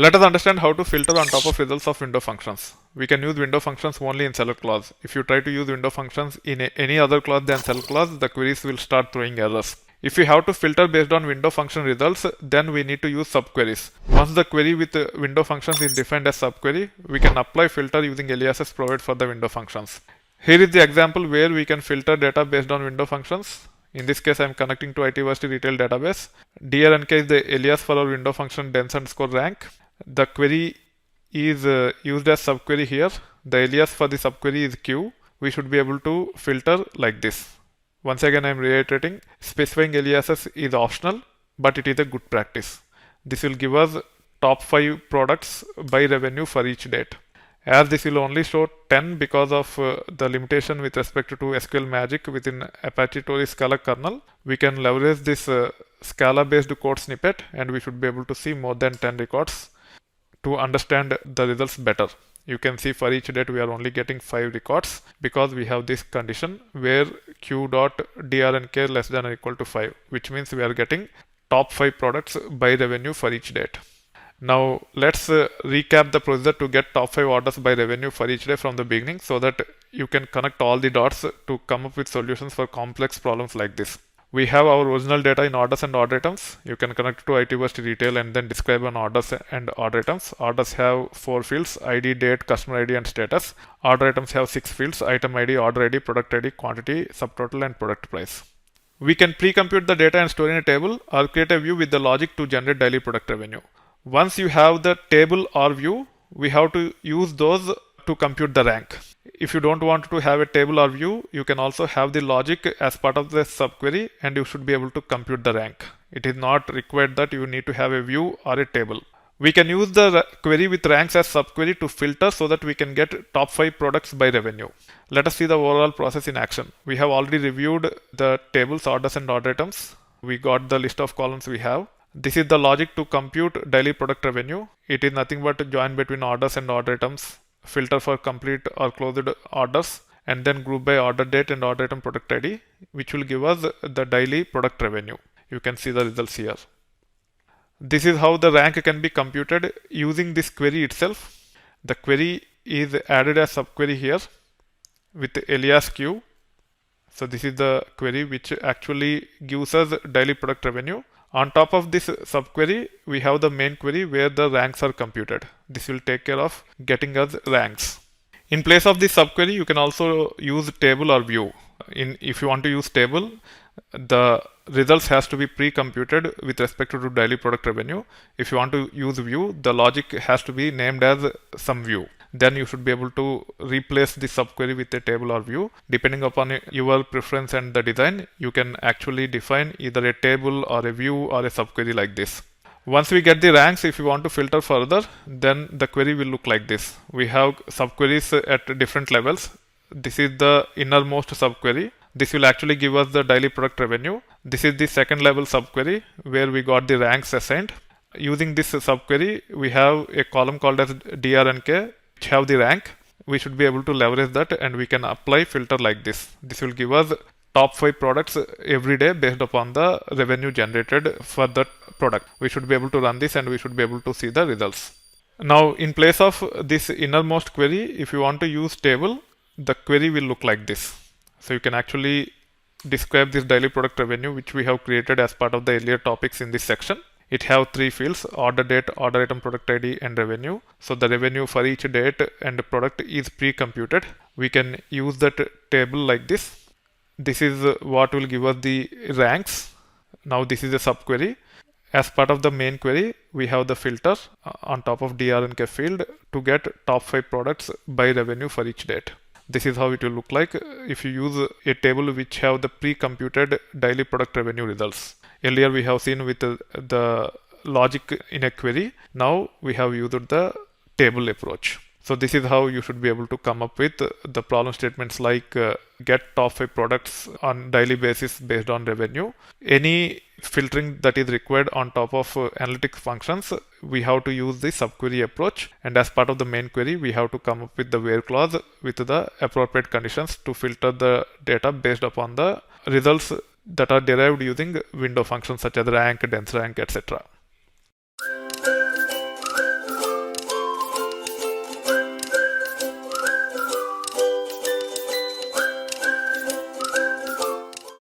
Let us understand how to filter on top of results of window functions. We can use window functions only in select clause. If you try to use window functions in any other clause than select clause, the queries will start throwing errors. If we have to filter based on window function results, then we need to use subqueries. Once the query with window functions is defined as subquery, we can apply filter using aliases provided for the window functions. Here is the example where we can filter data based on window functions. In this case, I am connecting to itversity retail database. drnk is the alias for our window function dense_rank. The query is used as subquery here. The alias for the subquery is q. We should be able to filter like this. Once again, I am reiterating, specifying aliases is optional, but it is a good practice. This will give us top 5 products by revenue for each date. As this will only show 10 because of the limitation with respect to SQL magic within Apache Tori Scala kernel, we can leverage this Scala based code snippet and we should be able to see more than 10 records to understand the results better. You can see for each date we are only getting 5 records because we have this condition where q.drnk less than or equal to 5, which means we are getting top 5 products by revenue for each date. Now let's recap the procedure to get top 5 orders by revenue for each day from the beginning so that you can connect all the dots to come up with solutions for complex problems like this. We have our original data in orders and order items. You can connect to itversity retail and then describe on orders and order items. Orders have 4 fields: ID, date, customer ID and status. Order items have 6 fields: item ID, order ID, product ID, quantity, subtotal and product price. We can pre-compute the data and store in a table or create a view with the logic to generate daily product revenue. Once you have the table or view, we have to use those to compute the rank. If you don't want to have a table or view, you can also have the logic as part of the subquery and you should be able to compute the rank. It is not required that you need to have a view or a table. We can use the query with ranks as subquery to filter so that we can get top 5 products by revenue. Let us see the overall process in action. We have already reviewed the tables, orders and order items. We got the list of columns we have. This is the logic to compute daily product revenue. It is nothing but a join between orders and order items, filter for complete or closed orders, and then group by order date and order item product ID, which will give us the daily product revenue. You can see the results here. This is how the rank can be computed using this query itself. The query is added as subquery here with the alias q. So this is the query which actually gives us daily product revenue. On top of this subquery, we have the main query where the ranks are computed. This will take care of getting us ranks. In place of this subquery, you can also use table or view. If you want to use table, the results has to be pre-computed with respect to daily product revenue. If you want to use view, the logic has to be named as some view. Then you should be able to replace the subquery with a table or view. Depending upon your preference and the design, you can actually define either a table or a view or a subquery like this. Once we get the ranks, if you want to filter further, then the query will look like this. We have subqueries at different levels. This is the innermost subquery. This will actually give us the daily product revenue. This is the second level subquery where we got the ranks assigned. Using this subquery, we have a column called as drnk, which have the rank. We should be able to leverage that and we can apply filter like this. This will give us top 5 products every day based upon the revenue generated for that product. We should be able to run this and we should be able to see the results. Now, in place of this innermost query, if you want to use table, the query will look like this. So you can actually describe this daily product revenue which we have created as part of the earlier topics in this section. It have 3 fields: order date, order item, product ID and revenue. So the revenue for each date and product is pre-computed. We can use that table like this. This is what will give us the ranks. Now this is a subquery. As part of the main query, we have the filter on top of drnk field to get top 5 products by revenue for each date. This is how it will look like if you use a table which have the pre-computed daily product revenue results. Earlier we have seen with the logic in a query. Now we have used the table approach. So this is how you should be able to come up with the problem statements like get top 5 products on daily basis based on revenue. Any filtering that is required on top of analytics functions, we have to use the subquery approach, and as part of the main query we have to come up with the where clause with the appropriate conditions to filter the data based upon the results that are derived using window functions such as rank, dense rank, etc.